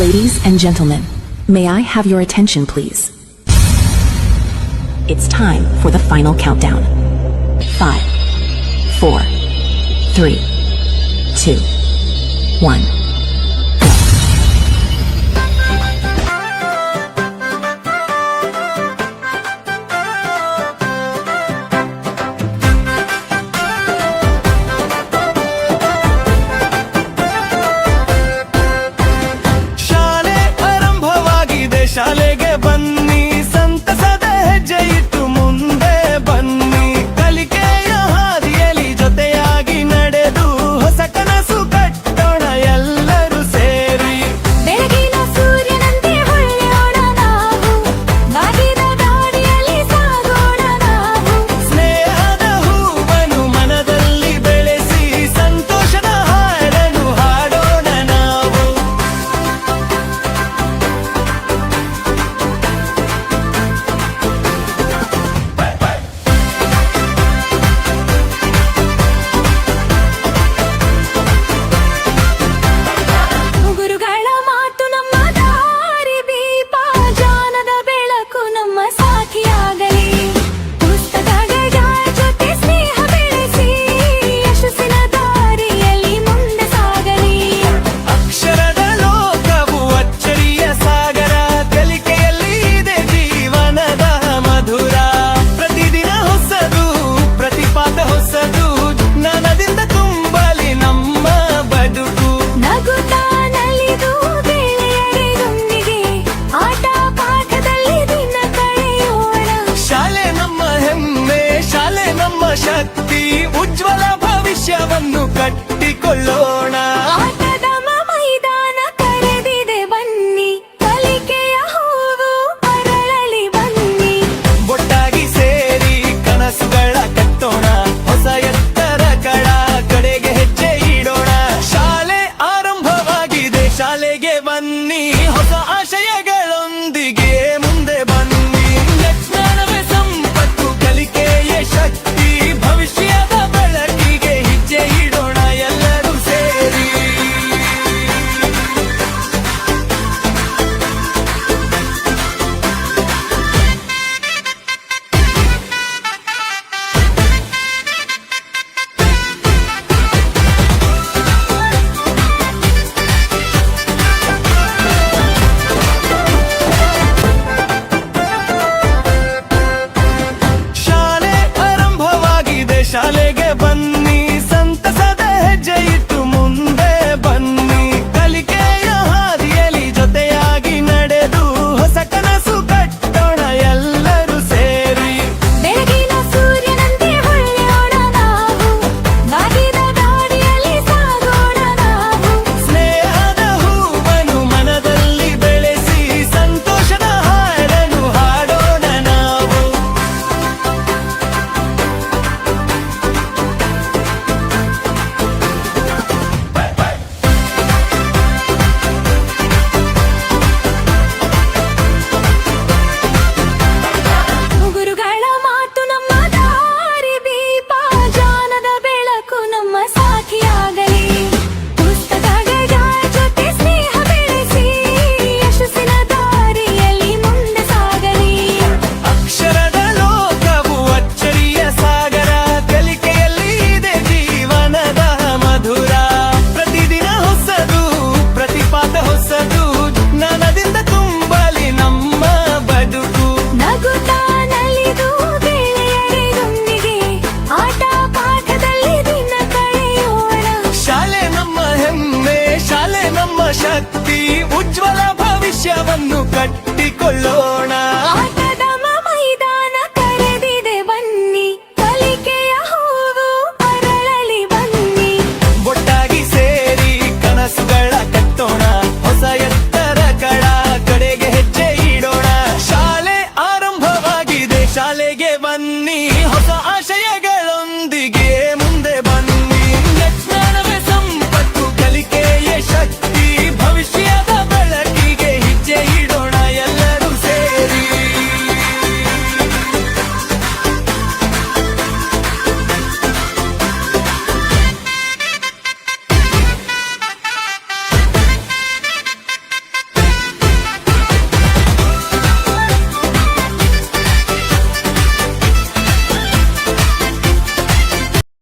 Ladies and gentlemen, may I have your attention please? It's time for the final countdown. 5, 4, 3, 2, 1. ಶಾಲೆಗೆ ಬನ್ನಿ, ಸಂತಸದ ಹೆಜ್ಜೆ ಇಟ್ಟು ಮುಂದೆ ಬನ್ನಿ. ಕಲಿಕೆಯ ಹಾದಿಯಲ್ಲಿ ಜೊತೆಯಾಗಿ ನಡೆದು ಹೊಸ ಕನಸು ಕಟ್ಟೋಣ ಎಲ್ಲರೂ ಸೇರಿ. ಬೆಳಗಿನ ಸೂರ್ಯನಂತೆ ಹೊಳೆಯೋಣ ನಾವು, ಬಾಗಿದ ದಾರಿಯಲ್ಲಿ ಸಾಗೋಣ ನಾವು. ಸ್ನೇಹದ ಹೂವನ್ನು ಮನದಲ್ಲಿ ಬೆಳೆಸಿ ಸಂತೋಷದ ಹಾಡನ್ನು ಹಾಡೋಣ ನಾವು. ಗುರುಗಳ ಮಾತು ನಮ್ಮ ದಾರಿ ದೀಪ, ಜ್ಞಾನದ ಬೆಳಕು ನಮ್ಮ ಸಾಥಿಯಾಗಲಿ. ಪುಸ್ತಕಗಳ ಜೊತೆ ಸ್ನೇಹ ಬೆಳೆಸಿ ಯಶಸ್ಸಿನ ದಾರಿಯಲ್ಲಿ ಮುಂದೆ ಸಾಗಲಿ. ಅಕ್ಷರದ ಲೋಕವು ಅಚ್ಚರಿಯ ಸಾಗರ, ಕಲಿಕೆಯಲ್ಲಿ ಇದೆ ಜೀವನದ ಮಧುರ. ಪ್ರತಿದಿನ ಹೊಸದು, ಪ್ರತಿಪಾತ ಹೊಸದು, ಜ್ಞಾನದಿಂದ ತುಂಬಲಿ ನಮ್ಮ ಬದುಕು. ನಗುತ್ತಾ ನಲಿದು ಗೆಳೆಯರೊಂದಿಗೆ ಆಟ ಪಾಠದಲ್ಲಿ ದಿನ ಕಳೆಯೋಣ. ಶಾಲೆ ನಮ್ಮ ಹೆಮ್ಮೆ, ಶಾಲೆ ನಮ್ಮ ಶಕ್ತಿ, ಉಜ್ವಲ ಭವಿಷ್ಯವನ್ನು ಕಟ್ಟಿಕೊಳ್ಳೋಣ. ಆಟದ ಮೈದಾನ ಕರೆದಿದೆ ಬನ್ನಿ, ಕಲಿಕೆಯ ಹೂವು ಅರಳಲಿ ಬನ್ನಿ. ಒಟ್ಟಾಗಿ ಸೇರಿ ಕನಸುಗಳ ಕಟ್ಟೋಣ, ಹೊಸ ಎತ್ತರಗಳ ಕಡೆಗೆ ಹೆಜ್ಜೆ ಇಡೋಣ. ಶಾಲೆ ಆರಂಭವಾಗಿದೆ, ಶಾಲೆಗೆ ಬನ್ನಿ, ಹೊಸ ಆಶಯಗಳೊಂದಿಗೆ ಮುಂದೆ ಬನ್ನಿ. ಜ್ಞಾನವೇ ಸಂಪತ್ತು, ಕಲಿಕೆಯೇ ಶಕ್ತಿ, ಭವಿಷ್ಯದ ಬೆಳಕಿಗೆ ಹೆಜ್ಜೆ ಇಡೋಣ ಎಲ್ಲರೂ ಸೇರಿ. ಶಾಲೆ ಆರಂಭವಾಗಿದೆ, ಶಾಲೆಗೆ ಬನ್ನಿ, ಸಂತಸದ ಹೆಜ್ಜೆ ಇಟ್ಟು ಮುಂದೆ ಬನ್ನಿ. ಕಲಿಕೆಯ ಹಾದಿಯಲ್ಲಿ ಜೊತೆಯಾಗಿ ನಡೆದು ಹೊಸ ಕನಸು ಕಟ್ಟೋಣ ಎಲ್ಲರೂ ಸೇರಿ. ಬೆಳಗಿನ ಸೂರ್ಯನಂತೆ ಹೊಳೆಯೋಣ ನಾವು, ಬಾಗಿದ ದಾರಿಯಲ್ಲಿ ಸಾಗೋಣ ನಾವು. ಸ್ನೇಹದ ಹೂವನ್ನು ಮನದಲ್ಲಿ ಬೆಳೆಸಿ ಸಂತೋಷದ ಹಾಡನ್ನು ಹಾಡೋಣ ನಾವು. ಗುರುಗಳ ಮಾತು ನಮ್ಮ ದಾರಿ ದೀಪ, ಜ್ಞಾನದ ಬೆಳಕು ನಮ್ಮ ಸಾಥಿಯಾಗಲಿ. ಪುಸ್ತಕಗಳ ಜೊತೆ ಸ್ನೇಹ ಬೆಳೆಸಿ ಯಶಸ್ಸಿನ ದಾರಿಯಲ್ಲಿ ಮುಂದೆ ಸಾಗಲಿ. ಅಕ್ಷರದ ಲೋಕವು ಅಚ್ಚರಿಯ ಸಾಗರ, ಕಲಿಕೆಯಲ್ಲಿ ಇದೆ ಜೀವನದ ಮಧುರ. ಪ್ರತಿದಿನ ಹೊಸದು, ಪ್ರತಿಪಾತ ಹೊಸದು, ಜ್ಞಾನದಿಂದ ತುಂಬಲಿ ನಮ್ಮ ಬದುಕು. ನಗುತ್ತಾ ನಲಿದು ಗೆಳೆಯರೊಂದಿಗೆ ಆಟ ಪಾಠದಲ್ಲಿ ದಿನ ಕಳೆಯೋಣ. ಶಾಲೆ ನಮ್ಮ ಹೆಮ್ಮೆ, ಶಾಲೆ ನಮ್ಮ ಶಕ್ತಿ, ಉಜ್ವಲ ಭವಿಷ್ಯವನ್ನು ಕಟ್ಟಿಕೊಳ್ಳೋಣ.